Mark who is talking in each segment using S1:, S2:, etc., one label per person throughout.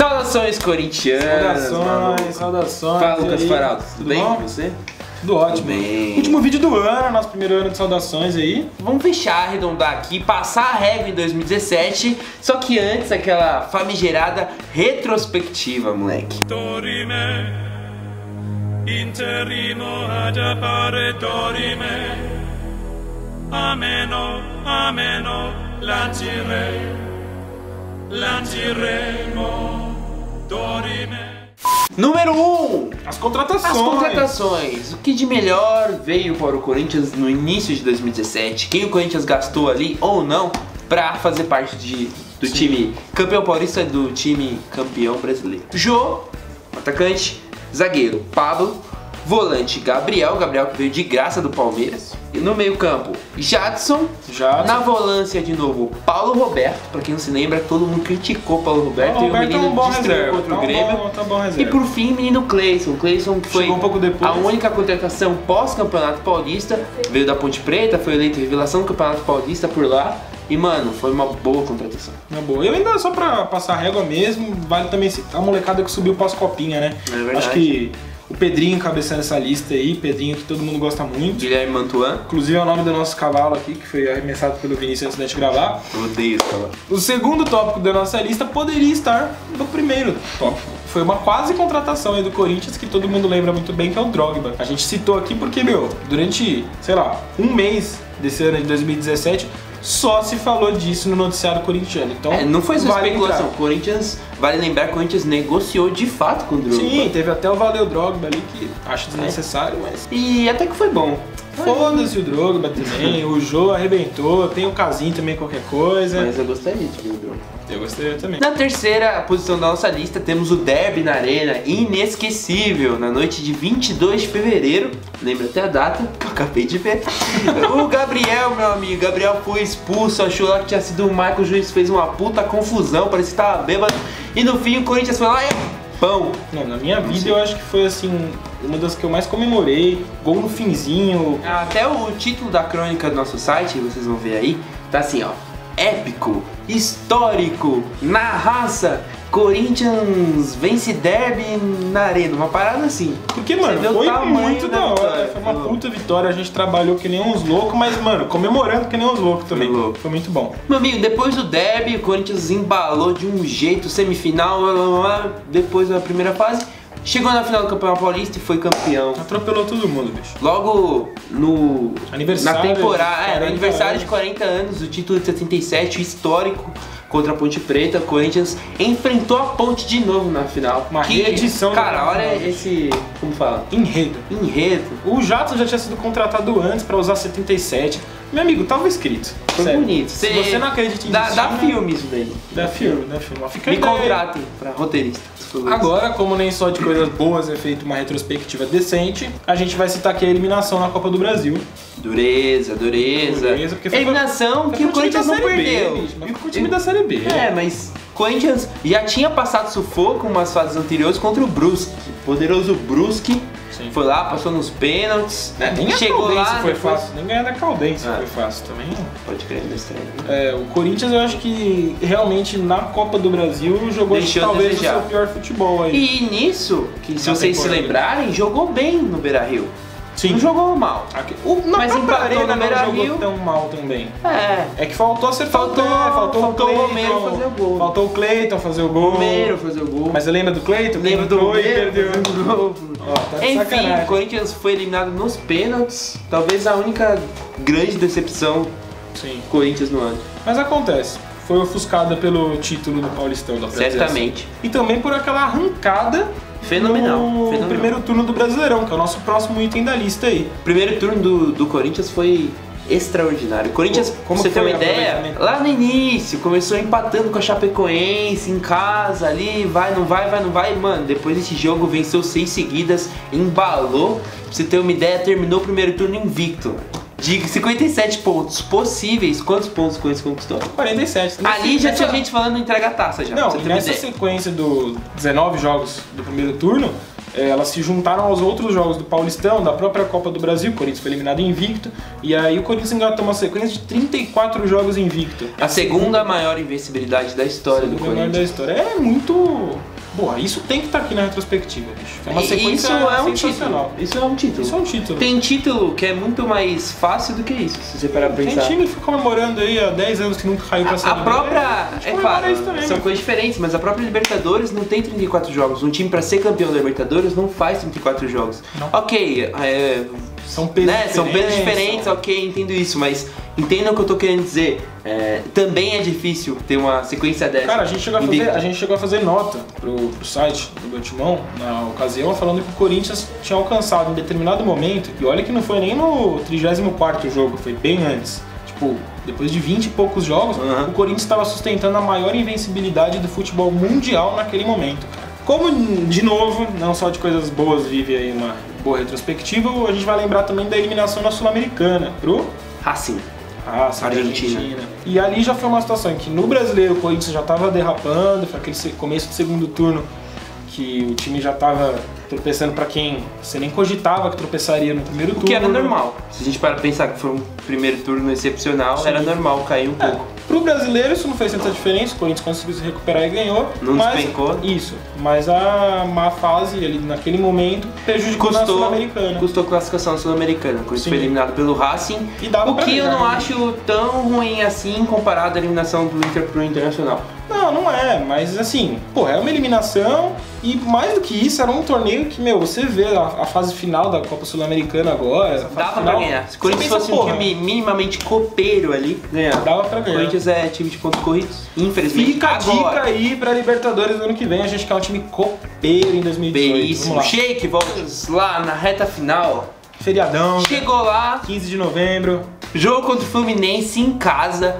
S1: Saudações corintianas.
S2: Saudações.
S1: Fala, Lucas Faraldo. Tudo bem com você?
S2: Tudo ótimo.
S1: Bem.
S2: Último vídeo do ano, nosso primeiro ano de saudações aí.
S1: Vamos fechar, arredondar aqui, passar a régua em 2017. Só que antes, aquela famigerada retrospectiva, moleque.
S3: Dorime, interrimo ad appare dorime, ameno, lanciremo, dorime.
S1: Número 1.
S2: As contratações.
S1: As contratações. O que de melhor veio para o Corinthians no início de 2017? Quem o Corinthians gastou ali ou não para fazer parte do time campeão paulista, do time campeão brasileiro? Jô, atacante. Zagueiro, Pablo. Volante, Gabriel que veio de graça do Palmeiras. E no meio campo, Jadson. Na volância de novo, Paulo Roberto. Pra quem não se lembra, todo mundo criticou Paulo Roberto.
S2: Paulo Roberto
S1: e o menino destruiu contra o Grêmio.
S2: Reserva.
S1: E por fim, menino Cleison que foi
S2: um pouco depois.
S1: A única contratação pós-campeonato paulista. Veio da Ponte Preta, foi eleito revelação do campeonato paulista por lá. E mano, foi uma boa contratação.
S2: Uma boa. Eu ainda, só pra passar a régua mesmo, vale também a molecada que subiu pós-copinha, né?
S1: É verdade.
S2: Acho que o Pedrinho cabeçando essa lista aí, Pedrinho que todo mundo gosta muito.
S1: Guilherme Mantuan.
S2: Inclusive é o nome do nosso cavalo aqui, que foi arremessado pelo Vinícius antes da gente gravar.
S1: Eu odeio esse cavalo.
S2: O segundo tópico da nossa lista poderia estar no primeiro tópico. Foi uma quase contratação aí do Corinthians que todo mundo lembra muito bem, que é o Drogba. A gente citou aqui porque, durante, sei lá, um mês desse ano de 2017, só se falou disso no noticiário corintiano. Então,
S1: não foi só especulação.
S2: Entrar.
S1: Corinthians, vale lembrar que o Corinthians negociou de fato com o Drogba.
S2: Sim, teve até o Valeu Drogba ali, que acho desnecessário, mas...
S1: E até que foi bom.
S2: Foda-se o Drogba também, o Jô arrebentou, tem o Casim também, qualquer coisa.
S1: Mas eu gostaria de ver o Drogba.
S2: Eu gostaria também.
S1: Na terceira posição da nossa lista temos o derby na arena, inesquecível, na noite de 22 de fevereiro, lembra até a data, que eu acabei de ver. O Gabriel, meu amigo, Gabriel foi expulso, achou lá que tinha sido o Michael, o juiz fez uma puta confusão, parecia que tava bêbado, e no fim o Corinthians foi lá e pão.
S2: Não, na minha vida eu acho que foi assim, uma das que eu mais comemorei, gol no finzinho.
S1: Até o título da crônica do nosso site, vocês vão ver aí, tá assim ó: épico, histórico, na raça, Corinthians vence derby na arena, uma parada assim.
S2: Porque, mano, foi muito da hora, foi uma puta vitória, a gente trabalhou que nem uns loucos, mas, mano, comemorando que nem uns loucos também. Foi muito bom.
S1: Meu amigo, depois do derby, o Corinthians embalou de um jeito, semifinal, depois da primeira fase, chegou na final do Campeonato Paulista e foi campeão.
S2: Atropelou todo mundo, bicho.
S1: Logo no
S2: aniversário,
S1: na temporada, no aniversário de 40 anos, o título de 77, o histórico contra a Ponte Preta, o Corinthians enfrentou a Ponte de novo na final.
S2: Uma reedição.
S1: Cara, olha esse, como fala?
S2: Enredo. O Jadson já tinha sido contratado antes pra usar 77. Meu amigo, tava escrito.
S1: Foi
S2: sério.
S1: Bonito.
S2: Se você não acredita nisso,
S1: dá filme isso daí.
S2: Dá filme.
S1: Me contratem pra roteirista.
S2: Agora, como nem só de coisas boas é feita uma retrospectiva decente, a gente vai citar aqui a eliminação na Copa do Brasil.
S1: Dureza.
S2: Porque foi
S1: eliminação que o Corinthians não perdeu.
S2: Mas com o time da Série B.
S1: Mas o Corinthians já tinha passado sufoco umas fases anteriores contra o Brusque. O poderoso Brusque. Sim. Foi lá, passou nos pênaltis.
S2: Nem
S1: chegou
S2: a
S1: lá,
S2: foi fácil. Nem ganhar da Caldense foi fácil também.
S1: Pode crer na estreia.
S2: O Corinthians, eu acho que realmente na Copa do Brasil jogou talvez o seu pior futebol aí.
S1: E nisso, que se vocês se lembrarem, jogou bem no Beira-Rio.
S2: Sim.
S1: Não jogou mal.
S2: Mas empatou
S1: no Beira-Rio.
S2: Não jogou tão mal também.
S1: É
S2: que faltou acertar
S1: faltou o Romero fazer o gol.
S2: Faltou o Cleiton fazer o gol. Mas você lembra do Cleiton?
S1: Lembra do Romero,
S2: perdeu o gol.
S1: Enfim, o Corinthians foi eliminado nos pênaltis. Talvez a única grande decepção do Corinthians no ano.
S2: Mas acontece. Foi ofuscada pelo título do Paulistão da
S1: Certamente.
S2: E também por aquela arrancada
S1: fenomenal.
S2: No primeiro turno do Brasileirão, que é o nosso próximo item da lista aí.
S1: O primeiro turno do Corinthians foi extraordinário. O Corinthians, pra você ter uma ideia, lá no início, começou empatando com a Chapecoense em casa ali, vai, não vai. Mano, depois desse jogo venceu 6 seguidas, embalou. Pra você ter uma ideia, terminou o primeiro turno invicto. De 57 pontos possíveis, quantos pontos o Corinthians conquistou?
S2: 47.
S1: Ali já tinha gente falando entrega a taça já.
S2: Não, nessa sequência dos 19 jogos do primeiro turno, elas se juntaram aos outros jogos do Paulistão, da própria Copa do Brasil. O Corinthians foi eliminado invicto, e aí o Corinthians engatou uma sequência de 34 jogos invicto.
S1: A segunda maior invencibilidade da história do Corinthians.
S2: Da história. É muito... Boa, isso tem que estar aqui na retrospectiva, bicho. É uma sequência sensacional.
S1: Isso é um título.
S2: Isso é um título.
S1: Tem título que é muito mais fácil do que isso, se você parar pra pensar.
S2: Tem time que fica comemorando aí há 10 anos que nunca caiu pra Série B.
S1: A própria... É claro,
S2: também,
S1: são coisas diferentes, mas a própria Libertadores não tem 34 jogos. Um time pra ser campeão da Libertadores não faz 34 jogos.
S2: Não.
S1: Ok,
S2: são pesos diferentes.
S1: São pesos diferentes, ok, entendo isso, mas entendam o que eu tô querendo dizer. Também é difícil ter uma sequência dessa.
S2: Cara, a gente chegou a fazer nota pro site do Meu Timão, na ocasião, falando que o Corinthians tinha alcançado em determinado momento, e olha que não foi nem no 34º jogo, foi bem antes. Tipo, depois de 20 e poucos jogos, o Corinthians estava sustentando a maior invencibilidade do futebol mundial naquele momento. Como, de novo, não só de coisas boas vive aí uma boa retrospectiva, a gente vai lembrar também da eliminação na Sul-Americana pro
S1: Racing.
S2: Argentina. E ali já foi uma situação em que no Brasileiro o Corinthians já estava derrapando, foi aquele começo do segundo turno que o time já estava tropeçando para quem você nem cogitava que tropeçaria no primeiro turno.
S1: O que era normal. Se a gente para pensar que foi um primeiro turno excepcional, sim, era normal cair um pouco.
S2: Pro brasileiro isso não fez tanta diferença, o Corinthians conseguiu se recuperar e ganhou.
S1: Não despencou.
S2: Isso, mas a má fase ali naquele momento prejudicou na Sul-Americana.
S1: Custou classificação Sul-Americana. O Corinthians foi eliminado pelo Racing,
S2: e dava
S1: o que eu não acho tão ruim assim comparado à eliminação do Inter pro Internacional.
S2: Não é, mas assim, pô, é uma eliminação e mais do que isso, era um torneio que, você vê a fase final da Copa Sul-Americana agora.
S1: Dava pra ganhar. Se o Corinthians fosse um time minimamente copeiro ali, ganhava.
S2: Dava pra ganhar.
S1: O Corinthians é time de pontos corridos, infelizmente.
S2: Fica a dica aí pra Libertadores do ano que vem, a gente quer um time copeiro em 2018.
S1: Belíssimo. Shake, volta lá na reta final.
S2: Feriadão.
S1: Chegou lá.
S2: 15 de novembro.
S1: Jogo contra o Fluminense em casa.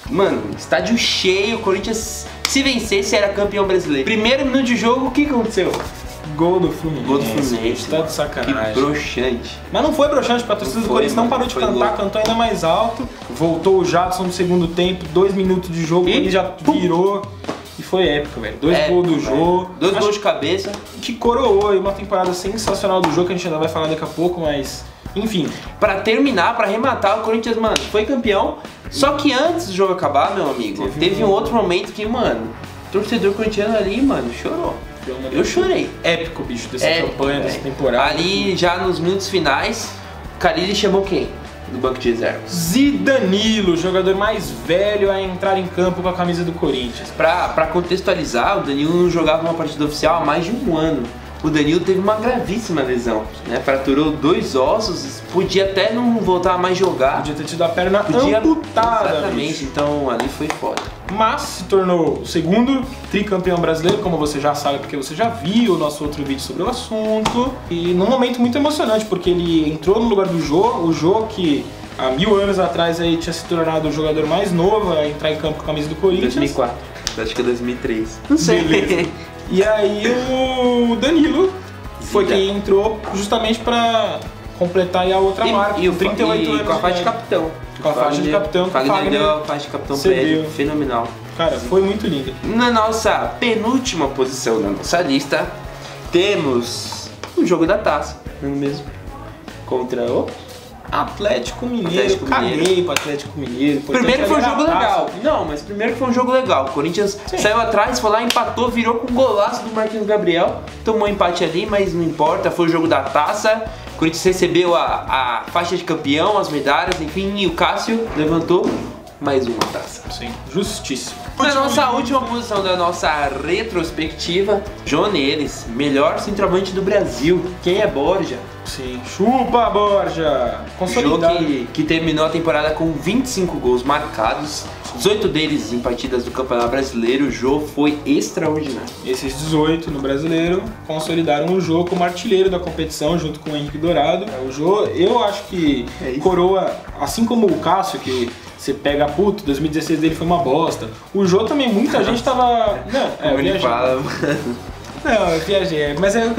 S1: Mano, estádio cheio, o Corinthians, se vencesse, era campeão brasileiro. Primeiro minuto de jogo, o que aconteceu?
S2: Gol do Fluminense.
S1: Gol do Fluminense.
S2: Tá de sacanagem.
S1: Que broxante.
S2: Mas não foi broxante, porque a torcida do Corinthians não parou de cantar, cantou ainda mais alto. Voltou o Jadson no segundo tempo, 2 minutos de jogo, ele já virou. E foi épico, velho. 2 gols do jogo.
S1: 2 gols de cabeça.
S2: Que coroou aí uma temporada sensacional do jogo, que a gente ainda vai falar daqui a pouco, mas... Enfim.
S1: Pra terminar, pra arrematar, o Corinthians, mano, foi campeão. Só que antes do jogo acabar, meu amigo, teve um outro momento que, mano, o torcedor corintiano ali, mano, chorou. Eu chorei.
S2: Épico, bicho, dessa campanha, dessa temporada.
S1: Ali, já nos minutos finais, o Carille chamou quem? Do banco de reservas.
S2: Zidanilo, o jogador mais velho a entrar em campo com a camisa do Corinthians.
S1: Pra contextualizar, o Danilo não jogava uma partida oficial há mais de um ano. O Danilo teve uma gravíssima lesão, né? Fraturou 2 ossos, podia até não voltar a mais jogar.
S2: Podia ter tido a perna amputada.
S1: Exatamente, bicho. Então ali foi foda.
S2: Mas se tornou o segundo tricampeão brasileiro, como você já sabe, porque você já viu o nosso outro vídeo sobre o assunto. E num momento muito emocionante, porque ele entrou no lugar do Jô, o Jô que há 1000 anos atrás aí tinha se tornado o jogador mais novo a entrar em campo com a camisa do Corinthians.
S1: 2004, acho que é 2003. Não sei.
S2: Beleza. E aí o Danilo foi quem entrou justamente para completar aí a outra marca.
S1: E o 38 anos. Com a faixa de capitão.
S2: Com a faixa de capitão.
S1: Fagner deu a faixa de capitão pra ele. Fenomenal.
S2: Cara, foi muito lindo.
S1: Na nossa penúltima posição da nossa lista, temos o jogo da taça, não é mesmo? Contra o
S2: Atlético Mineiro. Caguei pro Atlético Mineiro.
S1: Primeiro foi um jogo legal. Não, mas primeiro foi um jogo legal. O Corinthians saiu atrás, foi lá, empatou, virou com um golaço do Marquinhos Gabriel. Tomou um empate ali, mas não importa. Foi o jogo da taça. O Corinthians recebeu a faixa de campeão, as medalhas, enfim. E o Cássio levantou mais uma taça.
S2: Sim, justíssimo.
S1: Na nossa última posição da nossa retrospectiva, Jô Neres, melhor centroavante do Brasil. Quem é Borja?
S2: Sim, chupa Borja! Consolidado.
S1: Jô que terminou a temporada com 25 gols marcados, 18 deles em partidas do Campeonato Brasileiro. O Jô foi extraordinário.
S2: Esses 18 no Brasileiro consolidaram o Jô como artilheiro da competição junto com o Henrique Dourado. O Jô, eu acho que coroa, assim como o Cássio, que você pega puto, 2016 dele foi uma bosta. O Jô também, muita gente tava... Não,
S1: eu viajei.
S2: Não, eu viajei, mas eu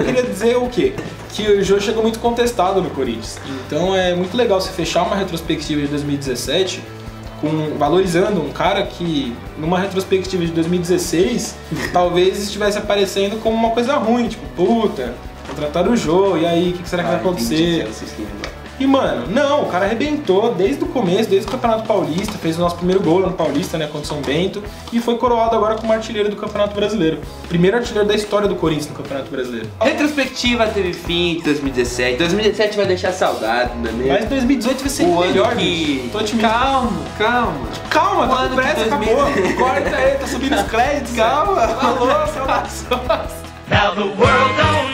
S2: queria dizer o quê? Que o Jô chegou muito contestado no Corinthians. Então é muito legal você fechar uma retrospectiva de 2017 valorizando um cara que, numa retrospectiva de 2016, talvez estivesse aparecendo como uma coisa ruim, tipo, puta, contrataram o Jô, e aí, o que será que vai acontecer? E, mano, não, o cara arrebentou desde o começo, desde o Campeonato Paulista, fez o nosso primeiro gol no Paulista, né, contra o São Bento, e foi coroado agora como artilheiro do Campeonato Brasileiro. Primeiro artilheiro da história do Corinthians no Campeonato Brasileiro.
S1: Retrospectiva teve fim em 2017. 2017 vai deixar saudade, não é mesmo?
S2: Mas 2018 vai ser melhor, bicho. Tô otimista.
S1: Calma.
S2: Calma, tá com pressa, acabou. Corta aí, tá subindo os créditos. Calma. Falou, saudações.
S3: Now the world don't